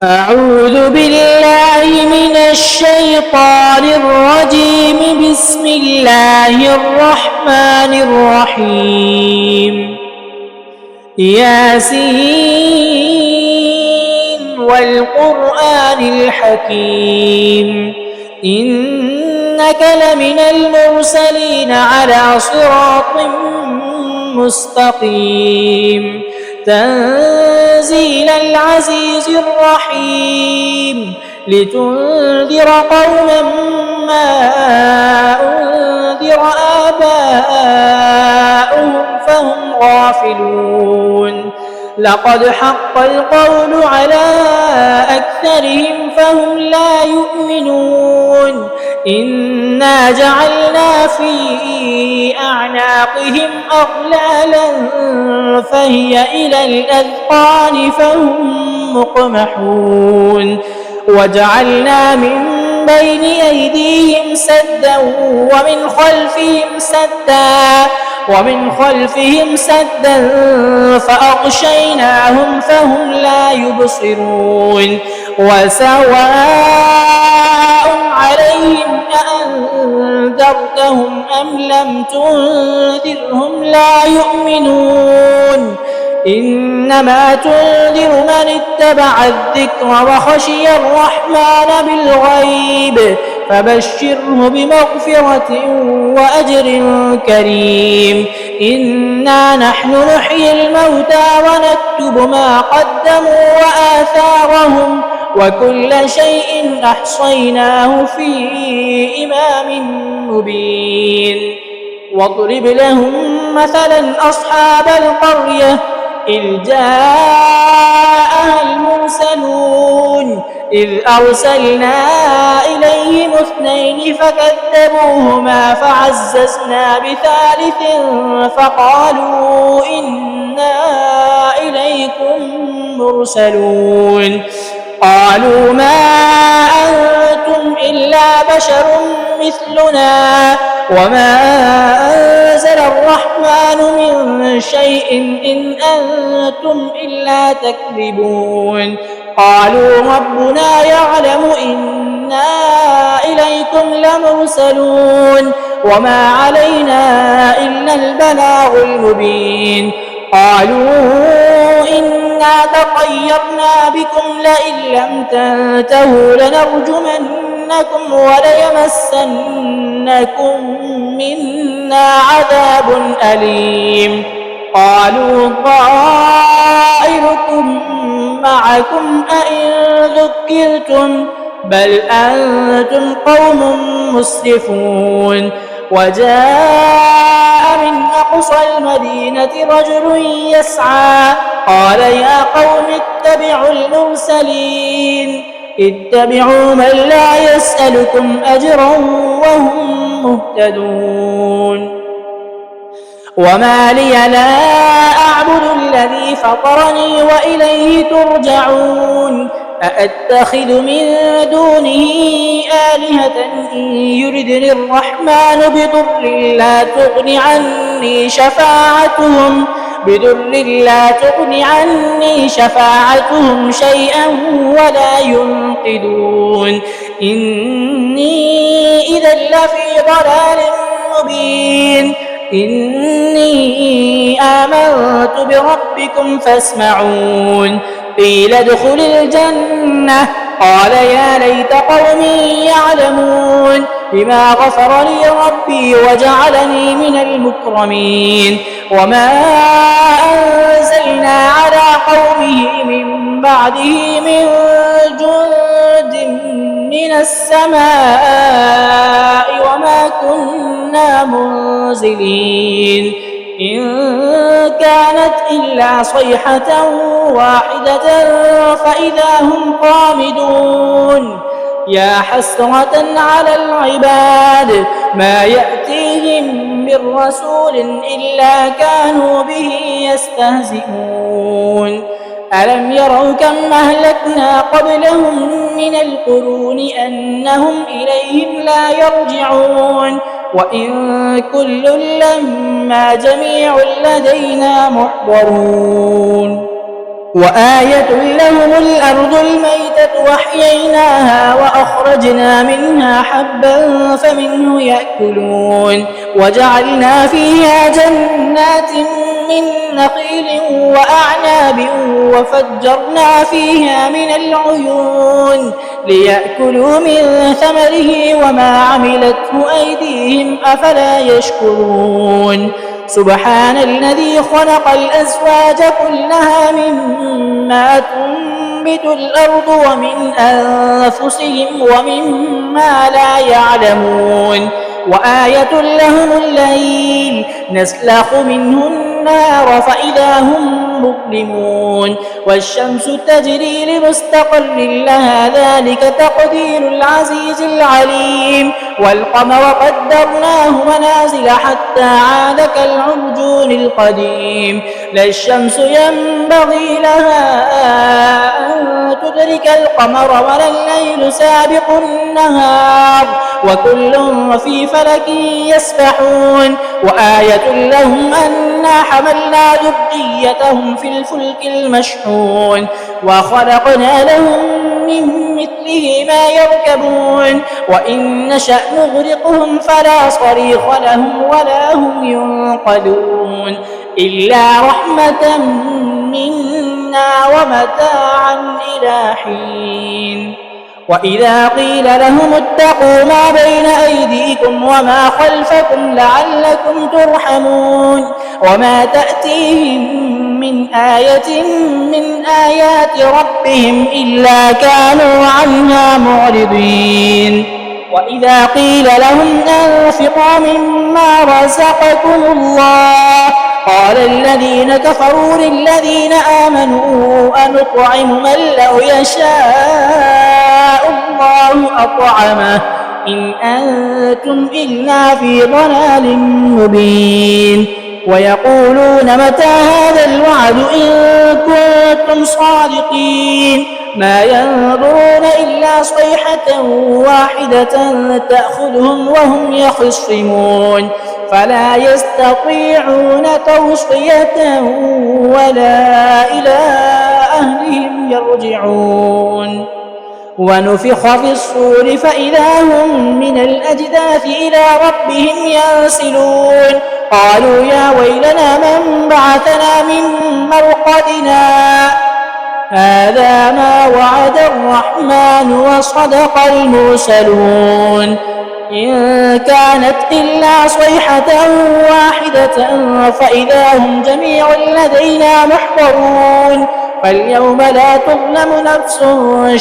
أعوذ بالله من الشيطان الرجيم. بسم الله الرحمن الرحيم. ياسين والقرآن الحكيم إنك لمن المرسلين على صراط مستقيم تنزيل العزيز الرحيم لتنذر قوما ما أنذر آباؤهم فهم غافلون. لقد حق القول على أكثرهم فهم لا يؤمنون. إنا جعلنا في أعناقهم أغلالا فهي إلى الأذقان فهم مقمحون. وجعلنا من بين أيديهم سدا ومن خلفهم سدا فأغشيناهم فهم لا يبصرون. وسواء عليهم أأنذرتهم أم لم تنذرهم لا يؤمنون. إنما تنذر من اتبع الذكر وخشي الرحمن بالغيب فبشره بمغفرة وأجر كريم. إنا نحن نحيي الموتى ونكتب ما قدموا وآثارهم وكل شيء أحصيناه في إمام مبين. واضرب لهم مثلا أصحاب القرية إذ جاءها المرسلون إذ أرسلنا إليهم 2 فكذبوهما فعززنا بثالث فقالوا إنا إليكم مرسلون. قالوا ما أنتم إلا بشر مثلنا وما أنزل الرحمن من شيء إن أنتم إلا تكذبون. قالوا ربنا يعلم إنا إليكم لمرسلون وما علينا إلا البلاغ المبين. قالوا إنا تطيرنا بكم لئن لم تنتهوا لنرجمنكم وليمسنكم منا عذاب أليم. قالوا طائركم معكم أئن ذكرتم بل أنتم قوم مسرفون. وجاء من أقصى المدينة رجل يسعى قال يا قوم اتبعوا المرسلين اتبعوا من لا يسألكم أجرا وهم مهتدون. وما لي لا أعبد الذي فطرني وإليه ترجعون. أأتخذ من دونه آلهة إن يردني الرحمن بضر لا تغن عني شفاعتهم شيئا ولا ينقذون. إني إذا لفي ضلال مبين. إني آمنت بربكم فاسمعون. قيل ادخل الجنة قال يا ليت قومي يعلمون بما غفر لي ربي وجعلني من المكرمين. وما أنزلنا على قومه من بعده من جند من السماء وما كنا منزلين. إن كانت إلا صيحة واحدة فإذا هم قامدون. يا حسرة على العباد ما يأتيهم من رسول إلا كانوا به يستهزئون. ألم يروا كم أهلكنا قبلهم من القرون أنهم إليهم لا يرجعون. وإن كل لما جميع لدينا محضرون. وآية لهم الأرض الميتة وأحييناها وأخرجنا منها حبا فمنه يأكلون وجعلنا فيها جنات من نخيل وأعناب وفجرنا فيها من العيون ليأكلوا من ثمره وما عملته أيديهم أفلا يشكرون سبحان الذي خلق الأزواج كلها مما تنبت الأرض ومن أنفسهم ومما لا يعلمون وآية لهم الليل نسلخ منه النار فإذا هم مظلمون والشمس تجري لمستقر لها ذلك تقدير العزيز العليم والقمر قدرناه منازل حتى عاد كالعرجون القديم لا الشمس ينبغي لها أن تدرك القمر ولا الليل سابق النهار وكل في فلك يسبحون وآية لهم أنا حملنا ذريتهم في الفلك المشحون وخلقنا لهم من مثله ما يركبون وإن نشأ نغرقهم فلا صريخ لهم ولا هم ينقذون إلا رحمة منا ومتاعا إلى حين وإذا قيل لهم اتقوا ما بين أيديكم وما خلفكم لعلكم ترحمون وما تأتيهم من آية من آيات ربهم إلا كانوا عنها معرضين وإذا قيل لهم أنفقوا مما رزقكم الله قال الذين كفروا للذين آمنوا أنطعم من لو يشاء الله أطعمه إن أنتم إلا في ضلال مبين ويقولون متى هذا الوعد إن كنتم صادقين ما ينظرون إلا صيحة واحدة تأخذهم وهم يخصمون فلا يستطيعون توصية ولا إلى أهلهم يرجعون ونفخ في الصور فإذا هم من الأجداث إلى ربهم ينسلون قالوا يا ويلنا من بعثنا من مرقدنا هذا ما وعد الرحمن وصدق المرسلون إن كانت إلا صيحة واحدة فإذا هم جميع لدينا محضرون فاليوم لا تظلم نفس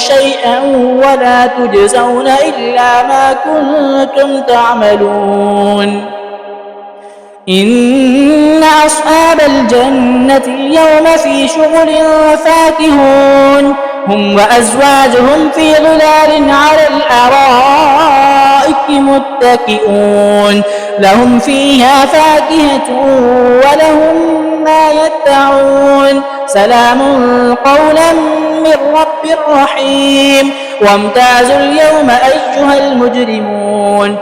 شيئا ولا تجزون إلا ما كنتم تعملون إن أصحاب الجنة اليوم في شغل فاكهون هم وأزواجهم في ظلال على الأرائك متكئون لهم فيها فاكهة ولهم ما يدعون سلام قولا من رب رحيم وامتازوا اليوم أيها المجرمون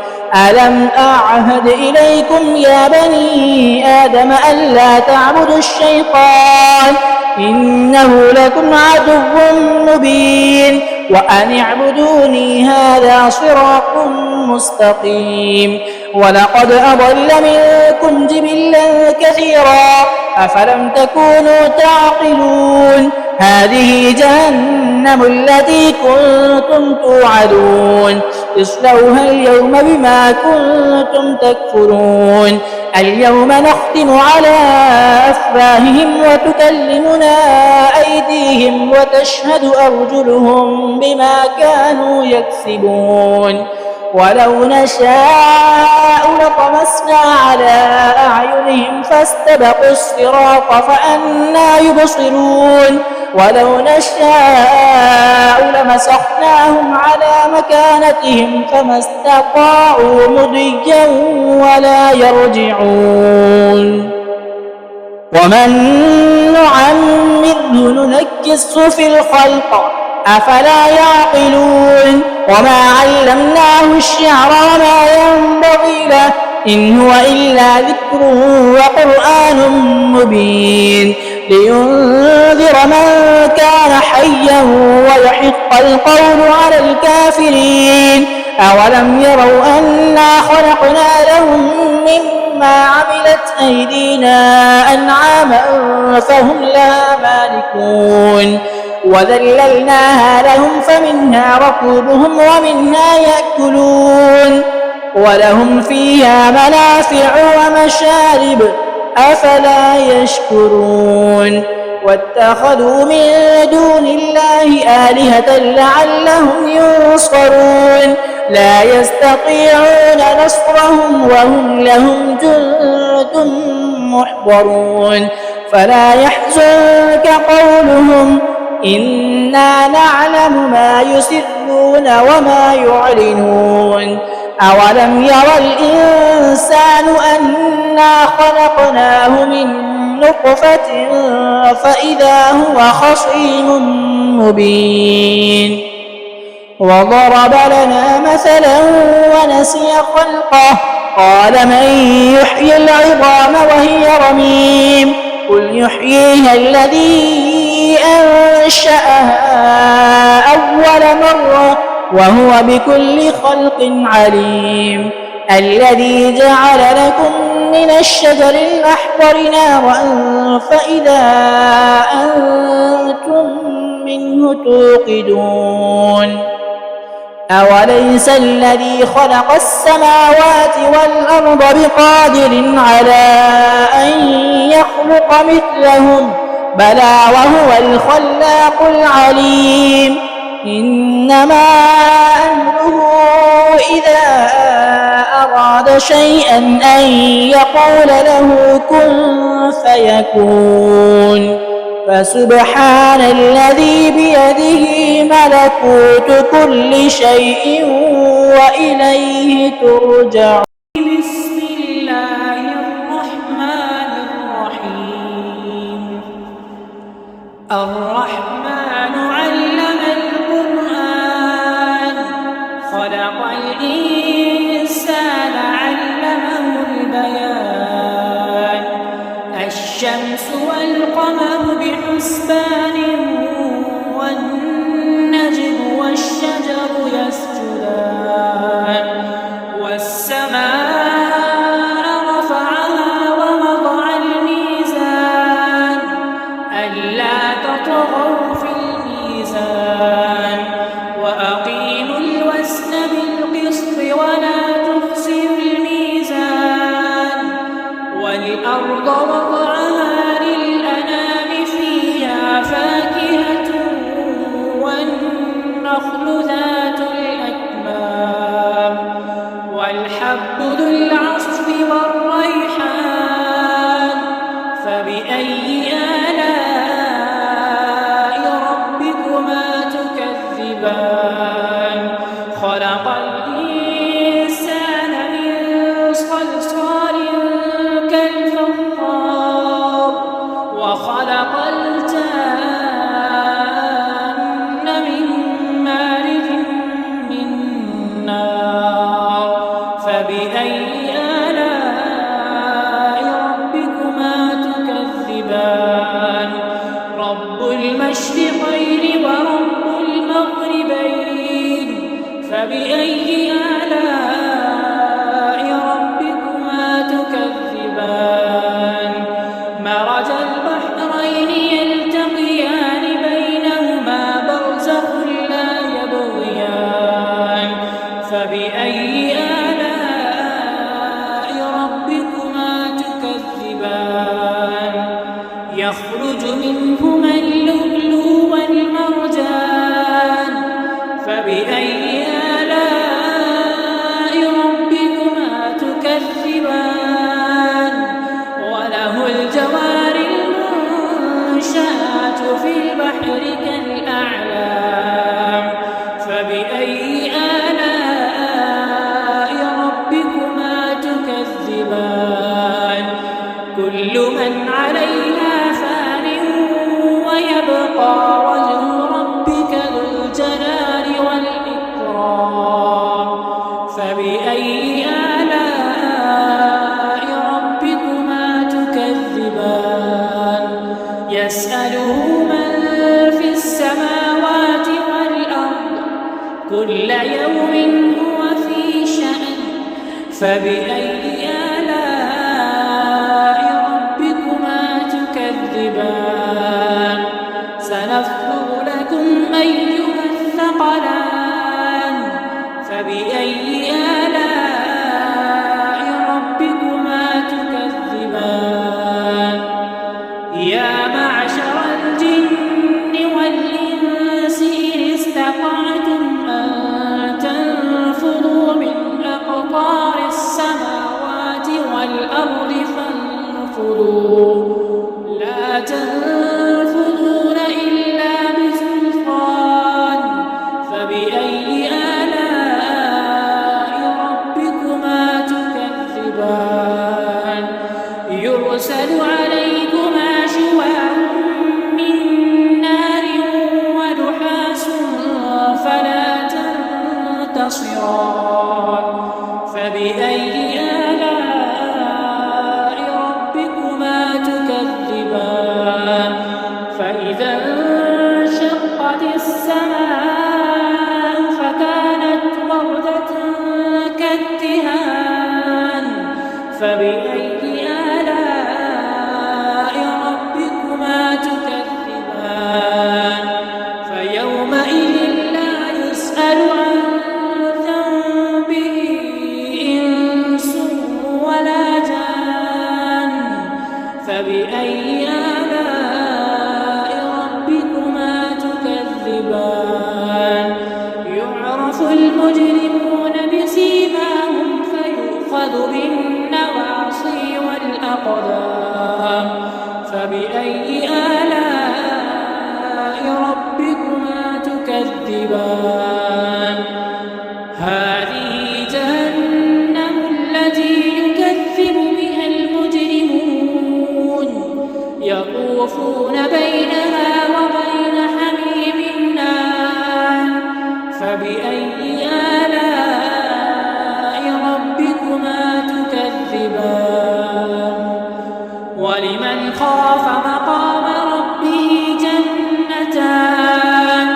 ألم أعهد إليكم يا بني آدم ألا تعبدوا الشيطان إنه لكم عدو مبين وأن اعبدوني هذا صراط مستقيم ولقد أضل منكم جبلا كثيرا أفلم تكونوا تعقلون هذه جهنم التي كنتم توعدون اصلوها اليوم بما كنتم تكفرون اليوم نختم على أفواههم وتكلمنا أيديهم وتشهد أرجلهم بما كانوا يكسبون ولو نشاء لطمسنا على أعينهم فاستبقوا الصراط فأنى يبصرون ولو نشاء لمسخناهم على مكانتهم فما استطاعوا مضيا ولا يرجعون ومن نعمره ننكسه في الخلق أفلا يعقلون وما علمناه الشعر وما ينبغي له إن هو إلا ذكر وقرآن مبين لينذر من كان حيا ويحيى يحق القول على الكافرين أولم يروا أنا خلقنا لهم مما عملت أيدينا أنعاما فهم لها مالكون وذللناها لهم فمنها ركوبهم ومنها يأكلون ولهم فيها منافع ومشارب أفلا يشكرون واتخذوا من دون الله آلهة لعلهم ينصرون لا يستطيعون نصرهم وهم لهم جند محضرون فلا يحزنك قولهم إنا نعلم ما يسرون وما يعلنون أولم ير الإنسان أنا خلقناه من نطفة فإذا هو خصيم مبين وضرب لنا مثلا ونسي خلقه قال من يحيي العظام وهي رميم قل يحييها الذي أنشأها أول مرة وهو بكل خلق عليم الذي جعل لكم من الشجر الأحمر نارا فإذا أنتم منه توقدون أوليس الذي خلق السماوات والأرض بقادر على أن يخلق مثلهم بلى وهو الخلاق العليم إنما أمره إذا أراد شيئا أن يقول له كن فيكون فسبحان الذي بيده ملكوت كل شيء وإليه ترجعون بسم الله الرحمن الرحيم الرحمن علم القرآن خلق الإنسان علمه البيان الشمس والقمر بحسبان والنجم والشجر يسجدان والسماء رفعها ووضع الميزان ألا تطغوا في الميزان وأقيموا الوزن بالقسط ولا تخسروا الميزان والأرض وضعها للأنام فيها فاكهة والنخل ذات الأكمام والحب ذو العصف والريحان فبأي آلاء ربكما تكذبان خلق الإنسان من صلصال كالفخار وخلق الجان من مارج من نار فبأي آلاء ربكما تكذبان رب المشرقين ورب المغربين فبأي آلاء ربكما تكذبان مرج البحرين يلتقيان بينهما برزخ لا يبغيان فبأي آلاء ربكما تكذبان يخرج منهما اللؤلؤ والمرجان فبأي آلاء كل يوم هو في شأن فبأي آلاء ربكما تكذبان سنفرغ لكم أيها الثقلان فبأي آلاء ربكما تكذبان يا معشر الجن والإنس إن استطعتم أن تنفذوا من أقطار السماوات والأرض فانفذوا لا تنفذون إلا بسلطان فبأي آلاء ربكما تكذبان يرسل عليكما شواظ من نار ونحاس فلا تنتصران فبأي آلاء ربكما تكذبان فإذا انشقت السماء فكانت وردة كالدهان فبأي آلاء ربكما تكذبان فيومئذ لا يسأل عن ذنبه إنس ولا جان فبأي آلاء ربكما تكذبان يعرف المجرمون بسيماهم فيؤخذ بالنواصي والأقدام فبأي آلاء ربكما تكذبان هذه جهنم التي يكذب بها المجرمون يطوفون بينها وبين حميم آن فبأي آلاء ربكما تكذبان ولمن خاف مقام ربه جنتان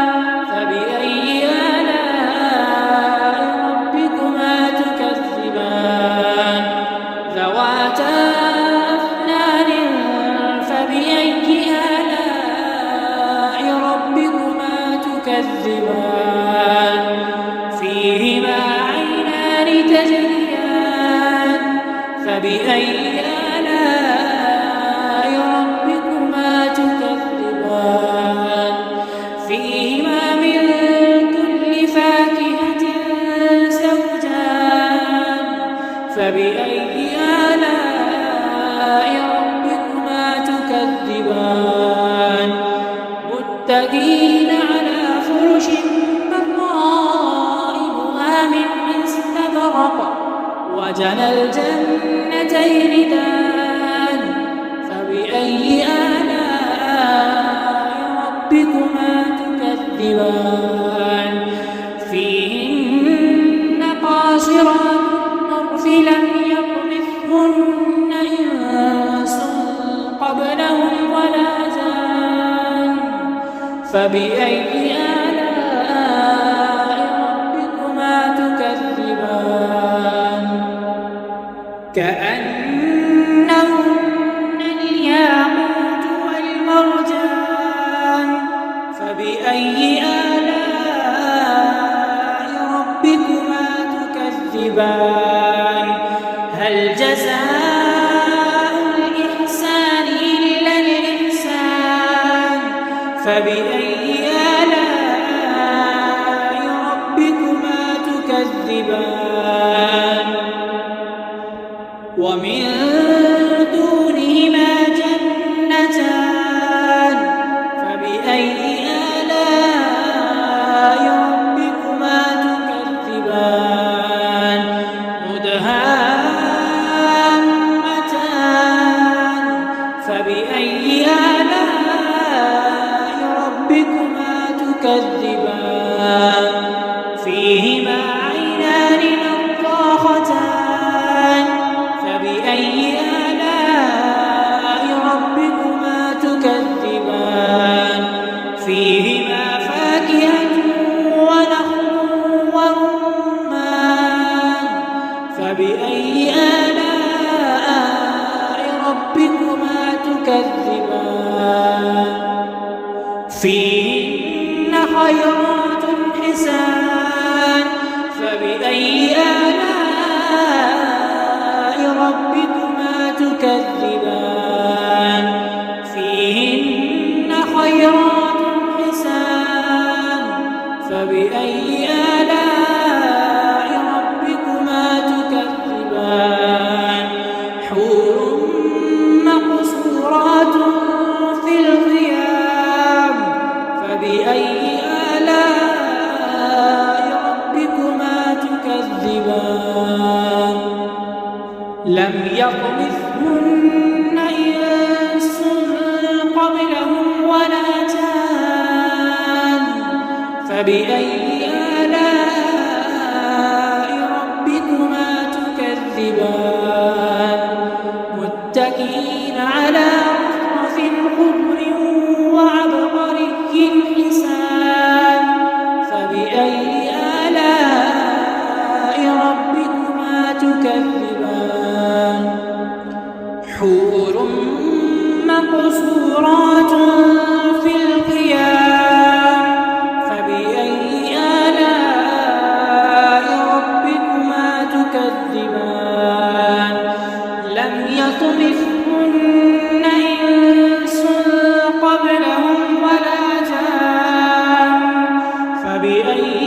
فبأي آلاء ربكما تكذبان ذواتا أفنان فبأي آلاء ربكما تكذبان فيهما عينان تجريان فبأي آلاء ربكما تكذبان فيهما من كل فاكهة زوجان فبأي آلاء ربكما تكذبان متكئين على فرش بطائنها من استبرق وجنى الجنتين دان فبأي آلاء ربكما تكذبان فيهن قاصرات الطرف لم يطمثهن إنس قبلهم ولا جان فبأي آلاء ربكما تكذبان كأنهن الياقوت والمرجان فبأي آلاء ربكما تكذبان هل جزاء الإحسان إلا الإحسان فبأي آلاء ربكما تكذبان ومن دونهما جنتان فبأي آلاء ربكما تكذبان مدهامتان فبأي آلاء ربكما تكذبان فيهما عينان نضاختان فبأي آلاء ربكما تكذبان فيهما فاكهة ونخل خيرات حسان فبأي آلاء ربكما تكذبان فيهن خيرات حسان فبأي آلاء ربكما تكذبان حور مقصورات في الخيام فبأي آلاء ربكما تكذبان لم يطمثهن إنس قبلهم ولا جان فبأي آلاء ربكما تكذبان متكئين على رفرف خضر وعبقري حسان فبأي آلاء ربكما تكذبان حور مقصورات في الخيام فبأي آلاء ربكما تكذبان لم يطمثهن إنس قبلهم ولا جان فبأي